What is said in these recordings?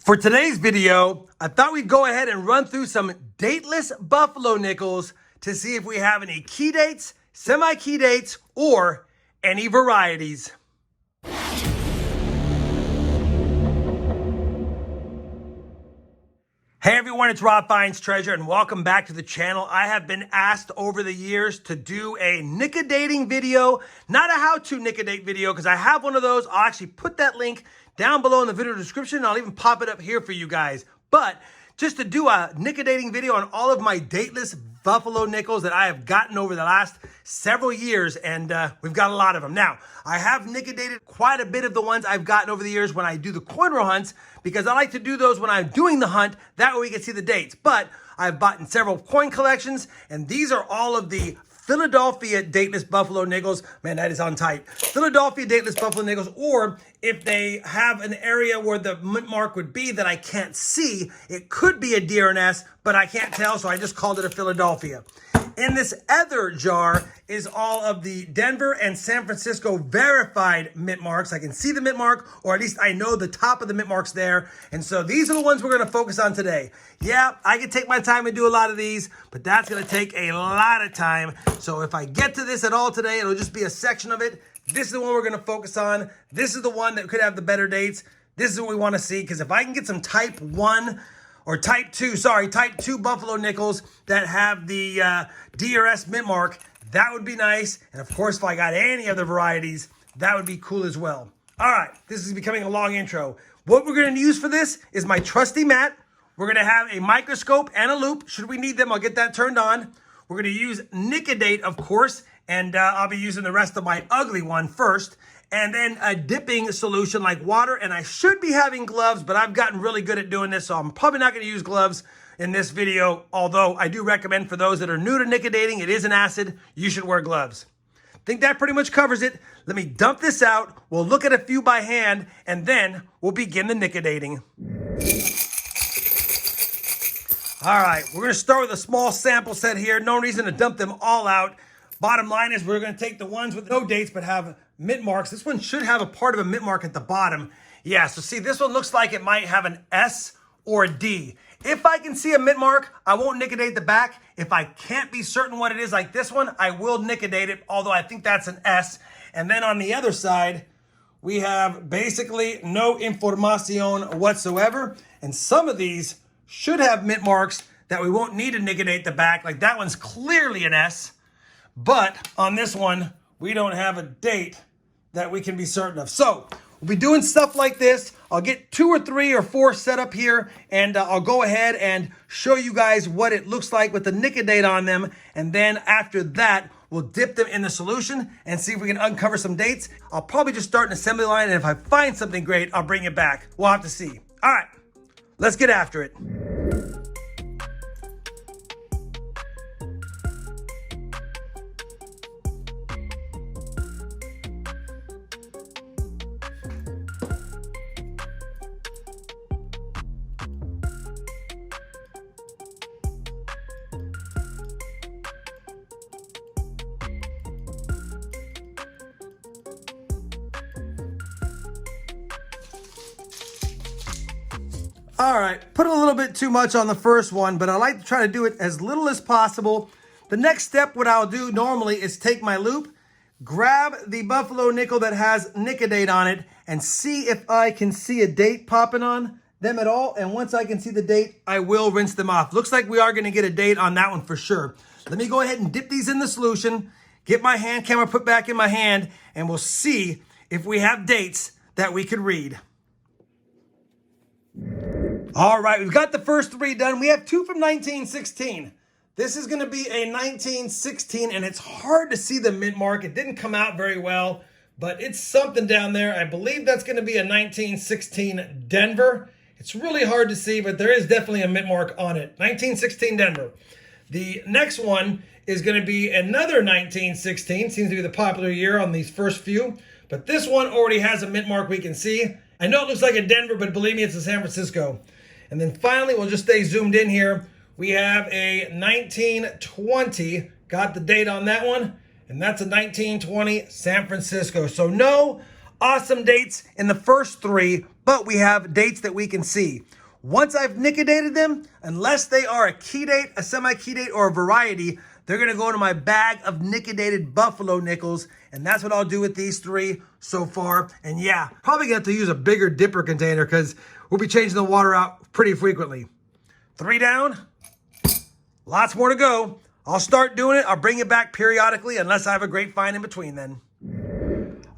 For today's video, I thought we'd go ahead and run through some dateless buffalo nickels to see if we have any key dates, semi-key dates, or any varieties. Hey everyone, it's RobFindsTreasure and welcome back to the channel. I have been asked over the years to do a Nic-A-Dating video, not a how-to Nic-A-Date video, because I have one of those. I'll actually put that link down below in the video description. I'll even pop it up here for you guys. But just to do a Nic-A-Dating video on all of my dateless buffalo nickels that I have gotten over the last several years, and we've got a lot of them. Now, I have Nic-A-Dated quite a bit of the ones I've gotten over the years when I do the coin roll hunts, because I like to do those when I'm doing the hunt. That way we can see the dates. But I've bought in several coin collections, and these are all of the Philadelphia dateless buffalo nickels. Man, that is on tight. Philadelphia dateless buffalo nickels, or if they have an area where the mint mark would be that I can't see, it could be a DRNS, but I can't tell, so I just called it a Philadelphia. In this other jar is all of the Denver and San Francisco verified mint marks. I can see the mint mark, or at least I know the top of the mint mark's there. And so these are the ones we're going to focus on today. Yeah, I can take my time and do a lot of these, but that's going to take a lot of time. So if I get to this at all today, it'll just be a section of it. This is the one we're going to focus on. This is the one that could have the better dates. This is what we want to see, because if I can get some type 2 buffalo nickels that have the DRS mint mark, that would be nice. And of course, if I got any other varieties, that would be cool as well. All right, this is becoming a long intro. What we're going to use for this is my trusty mat. We're going to have a microscope and a loop. Should we need them, I'll get that turned on. We're going to use Nic-A-Date, of course, and I'll be using the rest of my ugly one first. And then a dipping solution like water. And I should be having gloves, but I've gotten really good at doing this, so I'm probably not going to use gloves in this video, although I do recommend for those that are new to Nic-A-Dating, it is an acid, you should wear gloves. I think that pretty much covers it. Let me dump this out. We'll look at a few by hand, and then we'll begin the Nic-A-Dating. All right, we're going to start with a small sample set here. No reason to dump them all out. Bottom line is we're going to take the ones with no dates but have mint marks. This one should have a part of a mint mark at the bottom. Yeah, so see, this one looks like it might have an S or a D. If I can see a mint mark, I won't Nic-A-Date the back. If I can't be certain what it is like this one, I will Nic-A-Date it, although I think that's an S. And then on the other side, we have basically no información whatsoever. And some of these should have mint marks that we won't need to Nic-A-Date the back. Like that one's clearly an S. But on this one, we don't have a date that we can be certain of. So we'll be doing stuff like this. I'll get 2 or 3 or 4 set up here, and I'll go ahead and show you guys what it looks like with the Nic-A-Date on them. And then after that, we'll dip them in the solution and see if we can uncover some dates. I'll probably just start an assembly line, and if I find something great, I'll bring it back. We'll have to see. All right, let's get after it. All right, put a little bit too much on the first one, but I like to try to do it as little as possible. The next step, what I'll do normally is take my loop, grab the buffalo nickel that has Nic-A-Date on it, and see if I can see a date popping on them at all. And once I can see the date, I will rinse them off. Looks like we are going to get a date on that one for sure. Let me go ahead and dip these in the solution, get my hand camera put back in my hand, and we'll see if we have dates that we could read. All right, we've got the first 3 done. We have 2 from 1916. This is going to be a 1916, and it's hard to see the mint mark. It didn't come out very well, but it's something down there. I believe that's going to be a 1916 Denver. It's really hard to see, but there is definitely a mint mark on it. 1916 Denver. The next one is going to be another 1916. Seems to be the popular year on these first few, but this one already has a mint mark we can see. I know it looks like a Denver, but believe me, it's a San Francisco. And then finally, we'll just stay zoomed in here. We have a 1920. Got the date on that one. And that's a 1920 San Francisco. So no, awesome dates in the first three, but we have dates that we can see. Once I've Nic-A-Dated them, unless they are a key date, a semi-key date, or a variety, they're gonna go into my bag of Nic-A-Dated buffalo nickels, and that's what I'll do with these three so far. And yeah, probably gonna have to use a bigger dipper container because we'll be changing the water out pretty frequently. 3 down, lots more to go. I'll start doing it. I'll bring it back periodically unless I have a great find in between then.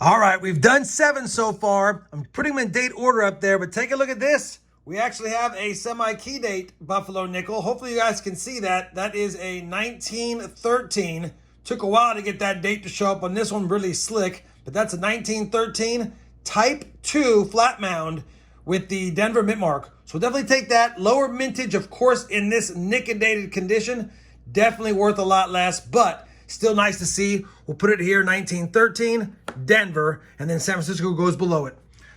All right, we've done 7 so far. I'm putting them in date order up there, but take a look at this. We actually have a semi-key date buffalo nickel. Hopefully you guys can see that. That is a 1913. Took a while to get that date to show up on this one, really slick, but that's a 1913 type 2 flat mound with the Denver mint mark. So we'll definitely take that. Lower mintage, of course, in this Nic-A-Dated condition. Definitely worth a lot less, but still nice to see. We'll put it here, 1913, Denver, and then San Francisco goes below it.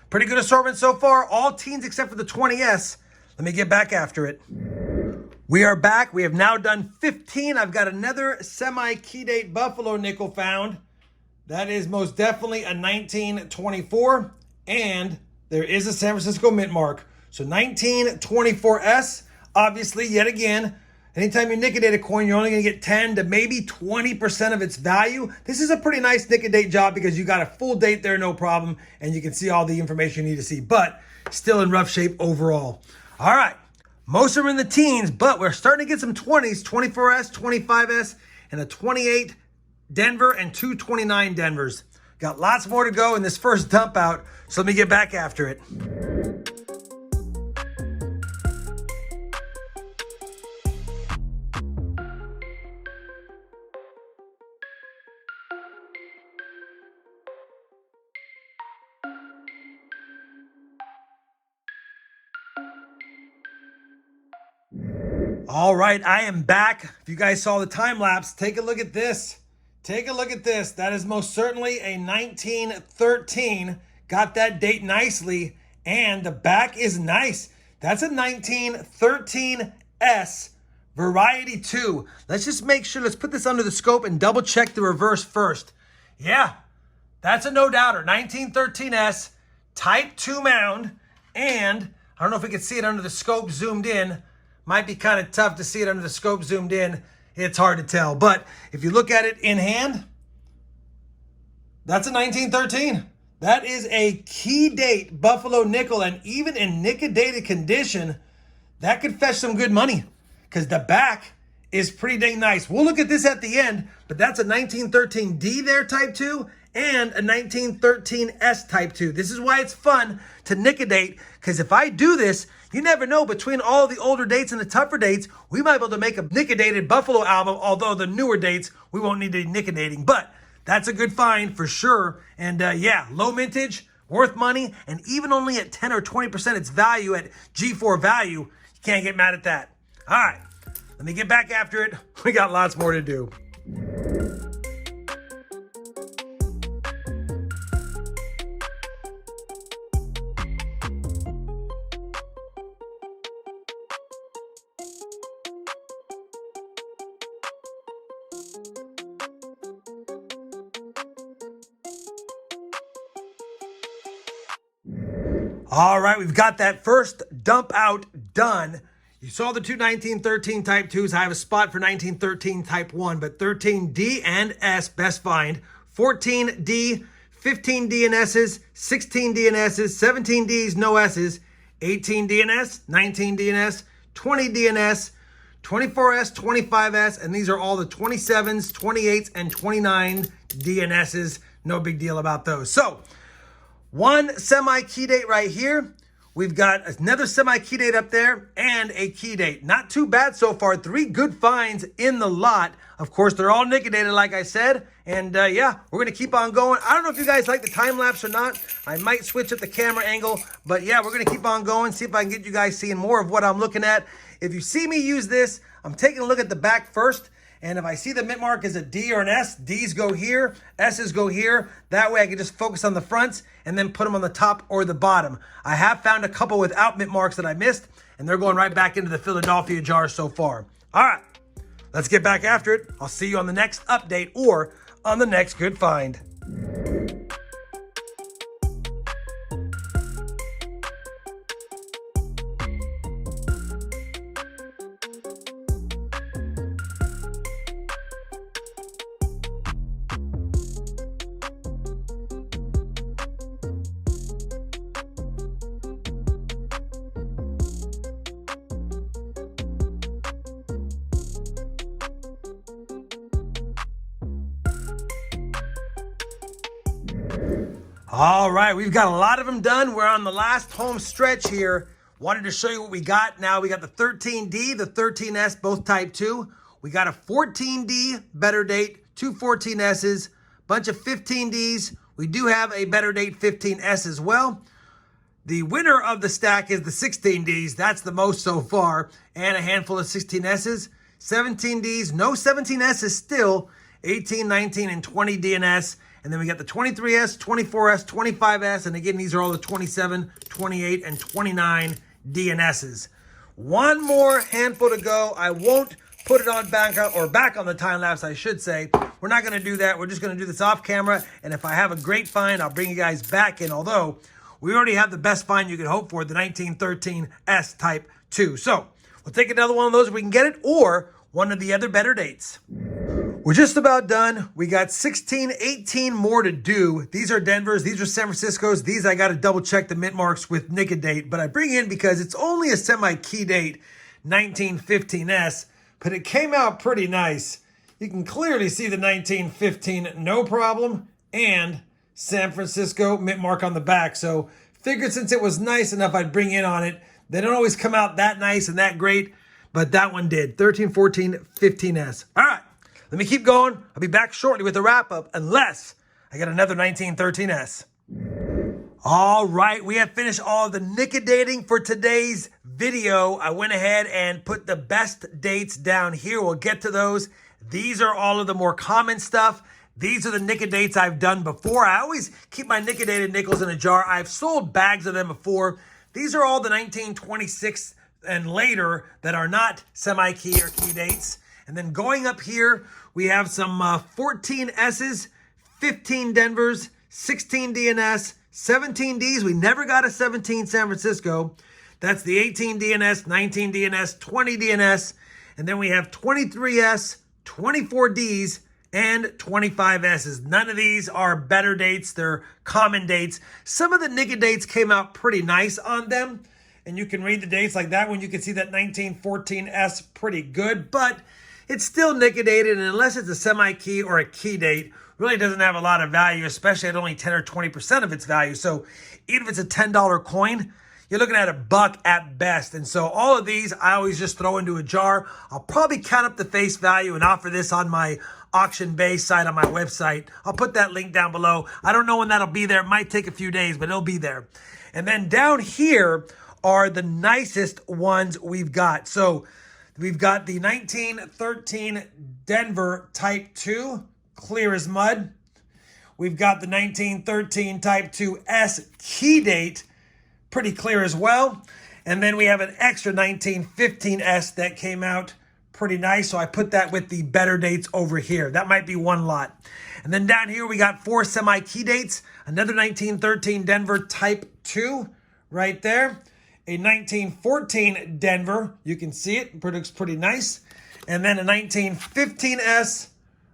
Pretty good assortment so far. All teens except for the 20S. Let me get back after it. We are back. We have now done 15. I've got another semi-key date buffalo nickel found. That is most definitely a 1924, and there is a San Francisco mint mark. So 1924S, obviously, yet again, anytime you Nic-A-Date a coin, you're only going to get 10 to maybe 20% of its value. This is a pretty nice Nic-A-Date job because you got a full date there, no problem, and you can see all the information you need to see, but still in rough shape overall. All right, most of them in the teens, but we're starting to get some 20s, 24S, 25S, and a 28 Denver and 229 Denvers. Got lots more to go in this first dump out, so let me get back after it. All right, I am back. If you guys saw the time lapse, take a look at this. Take a look at this. That is most certainly a 1913. Got that date nicely, and the back is nice. That's a 1913S Variety 2. Let's just make sure, let's put this under the scope and double check the reverse first. Yeah, that's a no-doubter. 1913S, type 2 mound, and I don't know if we can see it under the scope zoomed in. Might be kind of tough to see it under the scope zoomed in. It's hard to tell. But if you look at it in hand, that's a 1913. That is a key date buffalo nickel. And even in Nic-A-Dated condition, that could fetch some good money because the back is pretty dang nice. We'll look at this at the end, but that's a 1913D there, type 2, and a 1913S type 2. This is why it's fun to Nic-A-Date, because if I do this, you never know, between all the older dates and the tougher dates, we might be able to make a Nic-A-Dated buffalo album, although the newer dates, we won't need to Nic-A-Dating. But that's a good find for sure. And yeah, low mintage, worth money, and even only at 10 or 20% its value at G4 value, you can't get mad at that. All right, let me get back after it. We got lots more to do. All right, we've got that first dump out done. You saw the two 1913 type 2s. I have a spot for 1913 type 1, but 13D and S, best find. 14D, 15D and S's, 16D and S's, 17Ds, no S's, 18D and S, 19D and S, 20D and S, 24S, 25S, and these are all the 27s, 28s, and 29 DNSs. No big deal about those. So, one semi-key date right here. We've got another semi-key date up there and a key date. Not too bad so far. 3 good finds in the lot. Of course, they're all Nic-A-Dated, like I said. And yeah, we're going to keep on going. I don't know if you guys like the time lapse or not. I might switch up the camera angle. But yeah, we're going to keep on going. See if I can get you guys seeing more of what I'm looking at. If you see me use this, I'm taking a look at the back first. And if I see the mint mark as a D or an S, Ds go here, S's go here. That way I can just focus on the fronts and then put them on the top or the bottom. I have found a couple without mint marks that I missed, and they're going right back into the Philadelphia jar so far. All right, let's get back after it. I'll see you on the next update or on the next good find. All right, we've got a lot of them done. We're on the last home stretch here. Wanted to show you what we got. Now we got the 13D, the 13S, both type 2. We got a 14D better date, two 14Ss, bunch of 15Ds. We do have a better date 15S as well. The winner of the stack is the 16Ds. That's the most so far. And a handful of 16Ss. 17Ds, no 17Ss still. 18, 19, and 20 DNS. And then we got the 23S, 24S, 25S. And again, these are all the 27, 28, and 29 DNSs. One more handful to go. I won't put it on back on the time lapse, I should say. We're not going to do that. We're just going to do this off camera. And if I have a great find, I'll bring you guys back in. Although we already have the best find you could hope for, the 1913S Type 2. So we'll take another one of those if we can get it, or one of the other better dates. We're just about done. We got 16, 18 more to do. These are Denver's. These are San Francisco's. These I got to double check the mint marks with Nic-A-Date, but I bring in because it's only a semi-key date, 1915S, but it came out pretty nice. You can clearly see the 1915 no problem and San Francisco mint mark on the back. So figured since it was nice enough, I'd bring in on it. They don't always come out that nice and that great, but that one did. 13, 14, 15S. All right. Let me keep going. I'll be back shortly with the wrap-up, unless I get another 1913S. All right, we have finished all of the Nic-A-Dating for today's video. I went ahead and put the best dates down here. We'll get to those. These are all of the more common stuff. These are the Nic-A-Dates I've done before. I always keep my Nic-A-Dated nickels in a jar. I've sold bags of them before. These are all the 1926 and later that are not semi-key or key dates. And then going up here, we have some 14 S's, 15 Denver's, 16 DNS, 17 Ds. We never got a 17 San Francisco. That's the 18 DNS, 19 DNS, 20 DNS. And then we have 23S, 24 Ds, and 25 S's. None of these are better dates. They're common dates. Some of the Nic-A-Dates came out pretty nice on them. And you can read the dates like that one. You can see that 1914S pretty good. But it's still Nic-A-Dated, and unless it's a semi-key or a key date, really doesn't have a lot of value, especially at only 10 or 20% of its value. So even if it's a $10 coin, you're looking at $1 at best. And so all of these, I always just throw into a jar. I'll probably count up the face value and offer this on my auction-based site on my website. I'll put that link down below. I don't know when that'll be there. It might take a few days, but it'll be there. And then down here are the nicest ones we've got. So we've got the 1913 Denver Type 2, clear as mud. We've got the 1913 Type 2S key date, pretty clear as well. And then we have an extra 1915S that came out pretty nice. So I put that with the better dates over here. That might be one lot. And then down here, we got 4 semi-key dates. Another 1913 Denver Type 2 right there. A 1914 Denver, you can see it, it looks pretty nice. And then a 1915S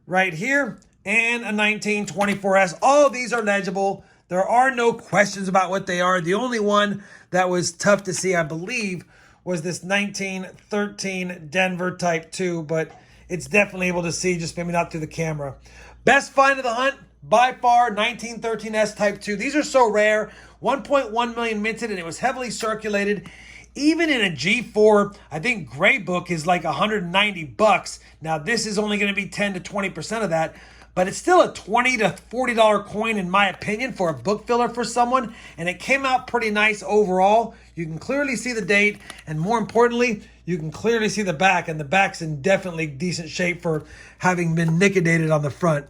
right here, and a 1924S. All of these are legible. There are no questions about what they are. The only one that was tough to see, I believe, was this 1913 Denver Type 2, but it's definitely able to see, just maybe not through the camera. Best find of the hunt, by far, 1913S Type 2. These are so rare. 1.1 million minted, and it was heavily circulated. Even in a G4, I think Gray Book is like $190. Now, this is only going to be 10 to 20% of that, but it's still a $20 to $40 coin, in my opinion, for a book filler for someone, and it came out pretty nice overall. You can clearly see the date, and more importantly, you can clearly see the back, and the back's in definitely decent shape for having been Nic-A-Dated on the front.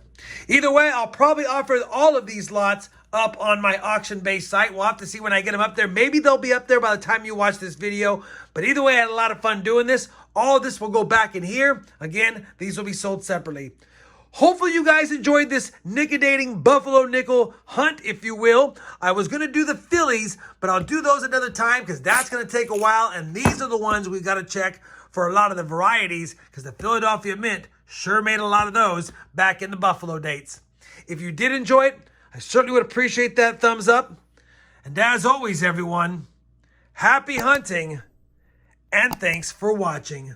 Either way, I'll probably offer all of these lots up on my auction-based site. We'll have to see when I get them up there. Maybe they'll be up there by the time you watch this video. But either way, I had a lot of fun doing this. All of this will go back in here. Again, these will be sold separately. Hopefully you guys enjoyed this Nic-A-Dating Buffalo Nickel hunt, if you will. I was going to do the Phillies, but I'll do those another time because that's going to take a while. And these are the ones we've got to check for a lot of the varieties, because the Philadelphia Mint sure made a lot of those back in the Buffalo dates. If you did enjoy it, I certainly would appreciate that thumbs up. And as always, everyone, happy hunting, and thanks for watching.